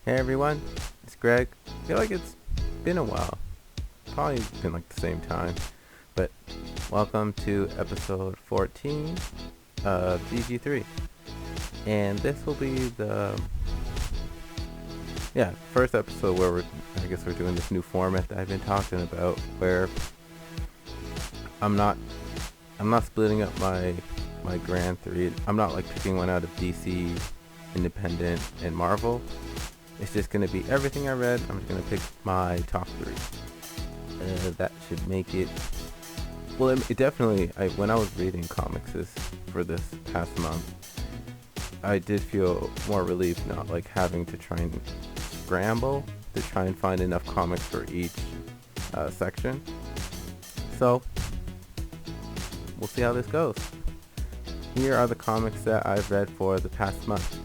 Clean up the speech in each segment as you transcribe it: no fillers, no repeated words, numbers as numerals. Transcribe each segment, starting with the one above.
Hey everyone, it's Greg. I feel like it's been a while. Probably been like the same time. But welcome to episode 14 of DG3. And this will be the first episode where we're doing this new format that I've been talking about where I'm not I'm not splitting up my grand three. I'm not like picking one out of DC, Independent, and Marvel. It's just gonna be everything I read. I'm just gonna pick my top three. That should make it. Well, it definitely. When I was reading comics for this past month, I did feel more relief not like having to try and scramble to try and find enough comics for each section. So we'll see how this goes. Here are the comics that I've read for the past month.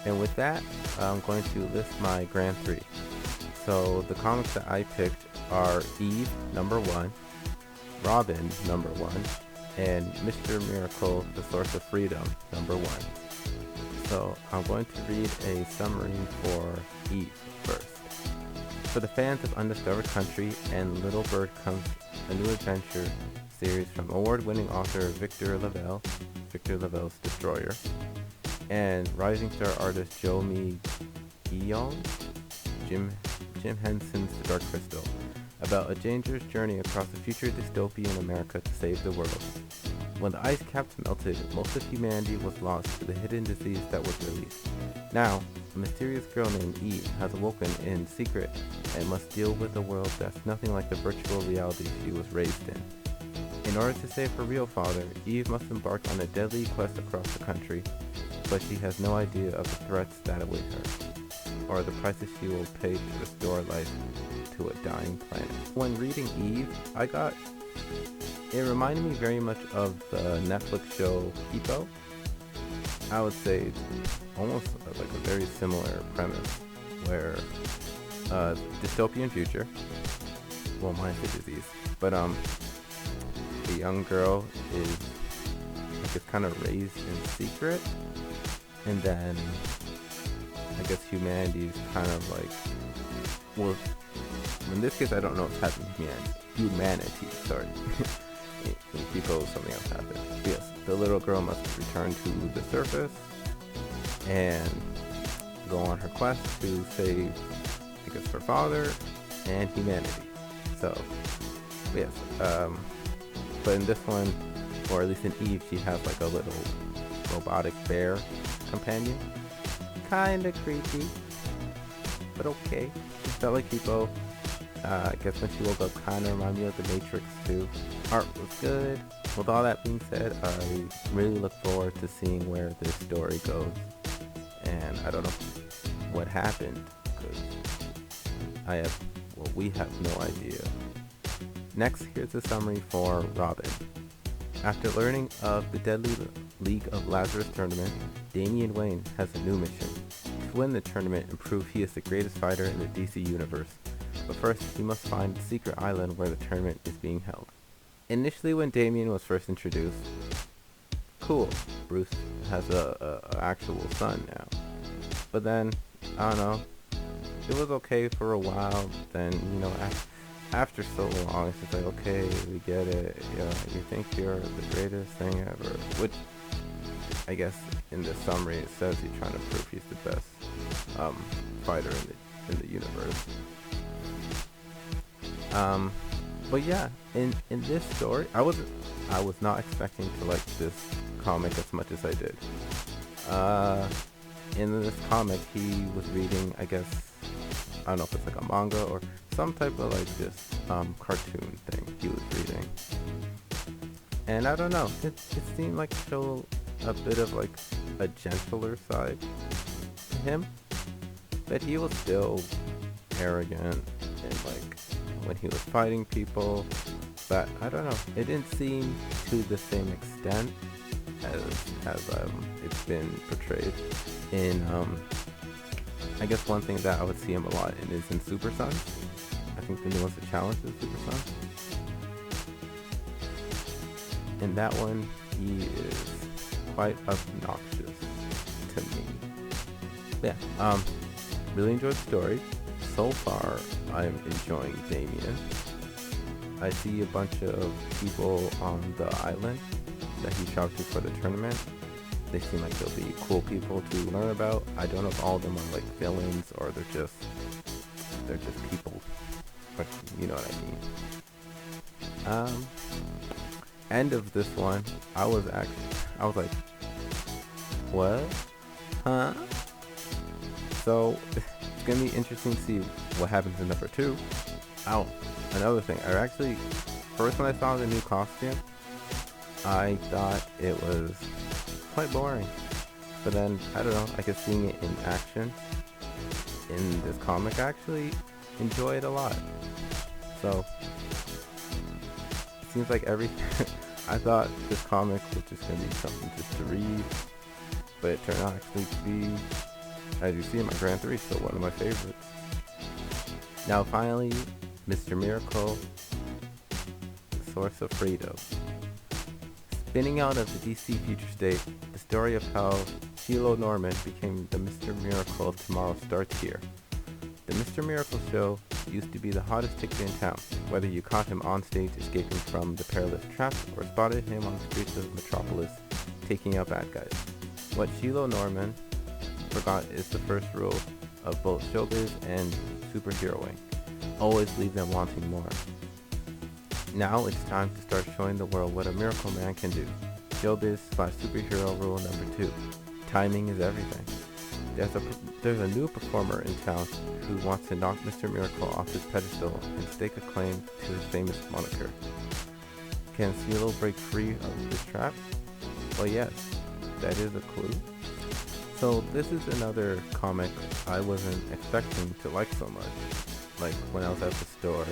And with that, I'm going to list my grand three. So the comics that I picked are Eve, number one, Robin, number one, and Mr. Miracle, The Source of Freedom, number one. So I'm going to read a summary for Eve first. For the fans of Undiscovered Country and Little Bird comes a new adventure series from award-winning author Victor LaValle's Destroyer, and rising star artist Joe Guillaume, Jim Henson's The Dark Crystal, about a dangerous journey across a future dystopian America to save the world. When the ice caps melted, most of humanity was lost to the hidden disease that was released. Now, a mysterious girl named Eve has awoken in secret and must deal with a world that's nothing like the virtual reality she was raised in. In order to save her real father, Eve must embark on a deadly quest across the country, but she has no idea of the threats that await her, or the prices she will pay to restore life to a dying planet. When reading Eve, it reminded me very much of the Netflix show Hippo. I would say it's almost like a very similar premise, where dystopian future, well, mine's a disease, but the young girl is kind of raised in secret, and then I guess humanity is kind of like, well, in this case I don't know what's happening to humanity, sorry. In people, something else happened. Yes, the little girl must return to the surface and go on her quest to save, I guess, her father and humanity. So, yes, but in this one, or at least in Eve, she has like a little robotic bear companion. Kinda creepy, but okay. She felt like Hippo. I guess when she woke up, kind of reminded me of The Matrix too. Art was good. With all that being said, I really look forward to seeing where this story goes. And I don't know what happened, because we have no idea. Next, here's a summary for Robin. After learning of the deadly League of Lazarus tournament, Damian Wayne has a new mission: to win the tournament and prove he is the greatest fighter in the DC universe. But first, he must find the secret island where the tournament is being held. Initially, when Damian was first introduced, cool, Bruce has a actual son now. But then, I don't know, it was okay for a while. Then, after so long, it's just like, okay, we get it. You think you're the greatest thing ever. Which I guess in the summary it says he's trying to prove he's the best fighter in the universe. But yeah, in this story, I was not expecting to like this comic as much as I did. In this comic, he was reading, I guess, I don't know if it's like a manga or some type of like just cartoon thing he was reading. And I don't know, it seemed like to show a bit of like a gentler side to him, but he was still arrogant and like when he was fighting people. But I don't know, it didn't seem to the same extent as it's been portrayed in I guess one thing that I would see him a lot in is in Super Sons. I think the new one's the challenge is Super Sons. In that one, he is quite obnoxious to me. Yeah, really enjoyed the story. So far, I'm enjoying Damien. I see a bunch of people on the island that he traveled to for the tournament. They seem like they'll be cool people to learn about. I don't know if all of them are like villains or they're just people, but you know what I mean. End of this one, I was like, what? Huh? So it's gonna be interesting to see what happens in number 2. Oh, another thing, first when I saw the new costume, I thought it was quite boring. But then, I don't know, I guess seeing it in action in this comic, I actually enjoy it a lot. So, it seems like everything, I thought this comic was just going to be something just to read, but it turned out actually to be, as you see in my Grand 3, still one of my favorites. Now finally, Mr. Miracle, Source of Freedom. Spinning out of the DC future state, the story of how Shiloh Norman became the Mr. Miracle of tomorrow starts here. The Mr. Miracle show used to be the hottest ticket in town, whether you caught him on stage escaping from the perilous trap or spotted him on the streets of Metropolis taking out bad guys. What Shiloh Norman forgot is the first rule of both showbiz and superheroing. Always leave them wanting more. Now it's time to start showing the world what a miracle man can do. Showbiz/superhero rule number 2. Timing is everything. There's a new performer in town who wants to knock Mr. Miracle off his pedestal and stake a claim to his famous moniker. Can Cielo break free of this trap? Well, yes, that is a clue. So this is another comic I wasn't expecting to like so much. Like when I was at the store,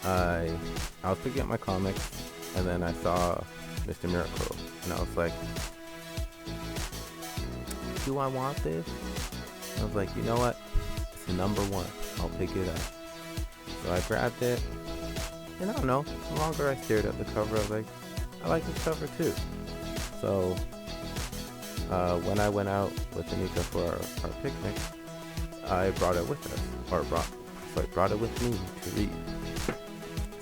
I was picking up my comics and then I saw Mr. Miracle and I was like, do I want this? I was like, you know what? It's number 1. I'll pick it up. So I grabbed it, and I don't know, the longer I stared at the cover, I was like, I like this cover too. So when I went out with Anika for our picnic, I brought it with us, brought it with me to read.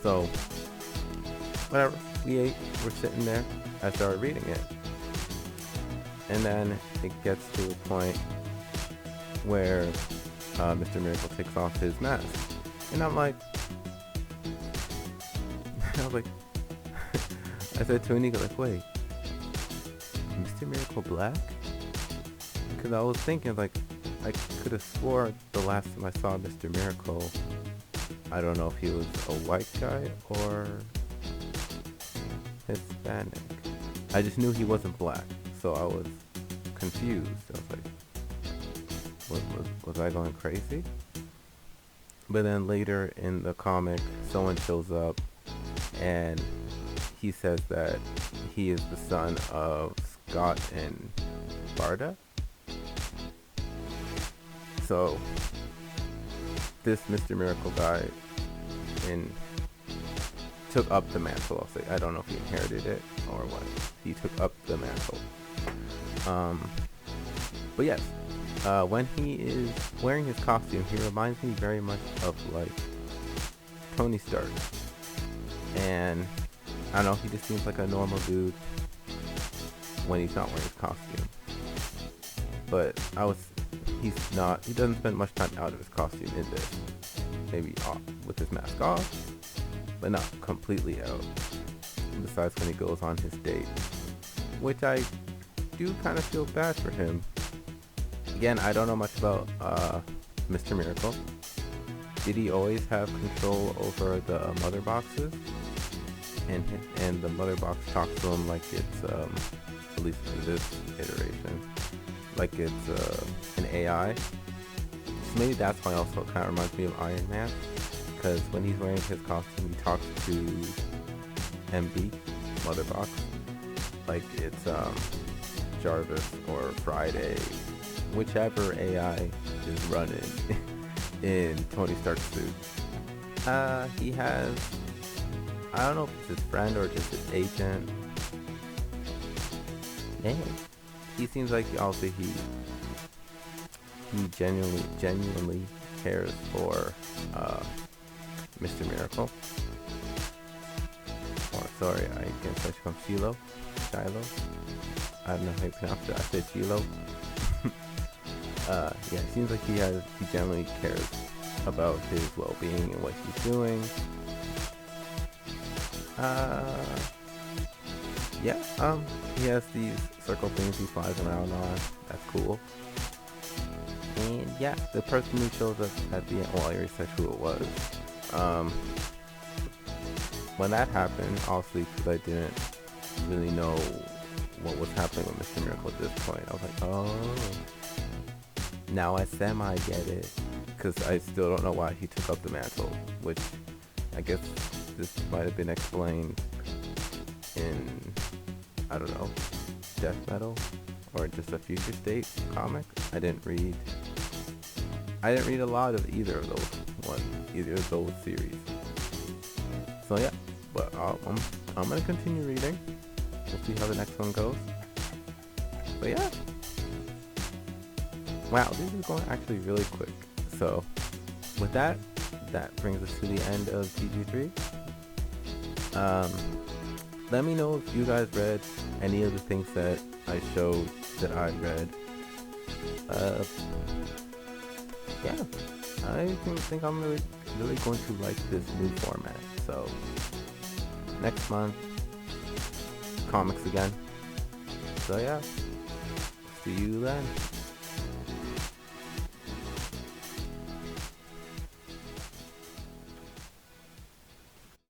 So whatever, we ate, we're sitting there, I started reading it. And then it gets to a point where Mr. Miracle takes off his mask. And I'm like, I said to Anika, like, wait, Mr. Miracle black? Because I was thinking, like, I could have swore the last time I saw Mr. Miracle, I don't know if he was a white guy or Hispanic. I just knew he wasn't black. So I was confused. I was like, was I going crazy? But then later in the comic, someone shows up and he says that he is the son of Scott and Barda. So this Mr. Miracle guy took up the mantle, I'll say. I don't know if he inherited it or what. He took up the mantle. But yes, when he is wearing his costume, he reminds me very much of like Tony Stark. And I don't know, he just seems like a normal dude. when he's not wearing his costume. But he doesn't spend much time out of his costume in this. Maybe off, with his mask off, but not completely out. Besides when he goes on his date, which I do kind of feel bad for him. Again, I don't know much about Mr. Miracle. Did he always have control over the mother boxes? And the mother box talks to him like it's, at least in this iteration, like it's an AI. So maybe that's why also it kind of reminds me of Iron Man, because when he's wearing his costume, he talks to MB, mother box, like it's Jarvis or Friday, whichever AI is running in Tony Stark's suit. He has, I don't know if it's his friend or just his agent. Dang. He seems like also he genuinely cares for Mr. Miracle. Or sorry, I guess I should call him Shiloh. I don't know how you pronounce it. I said Shiloh. Yeah, it seems like he genuinely cares about his well-being and what he's doing. Yeah, he has these circle things he flies around on. That's cool. And yeah, the person who shows up at the end, well, I already said who it was. When that happened, obviously, because I didn't really know what was happening with Mr. Miracle at this point, I was like, oh, now I semi-get it, because I still don't know why he took up the mantle, which I guess this might have been explained in, I don't know, Death Metal, or just a Future State comic. I didn't read a lot of either of those series. So yeah, but I'm gonna continue reading. We'll see how the next one goes. But yeah, wow, this is going actually really quick. So with that brings us to the end of TG3. Let me know if you guys read any of the things that I showed that I read. Yeah, I think I'm really going to like this new format. So next month, comics again. So yeah, see you then.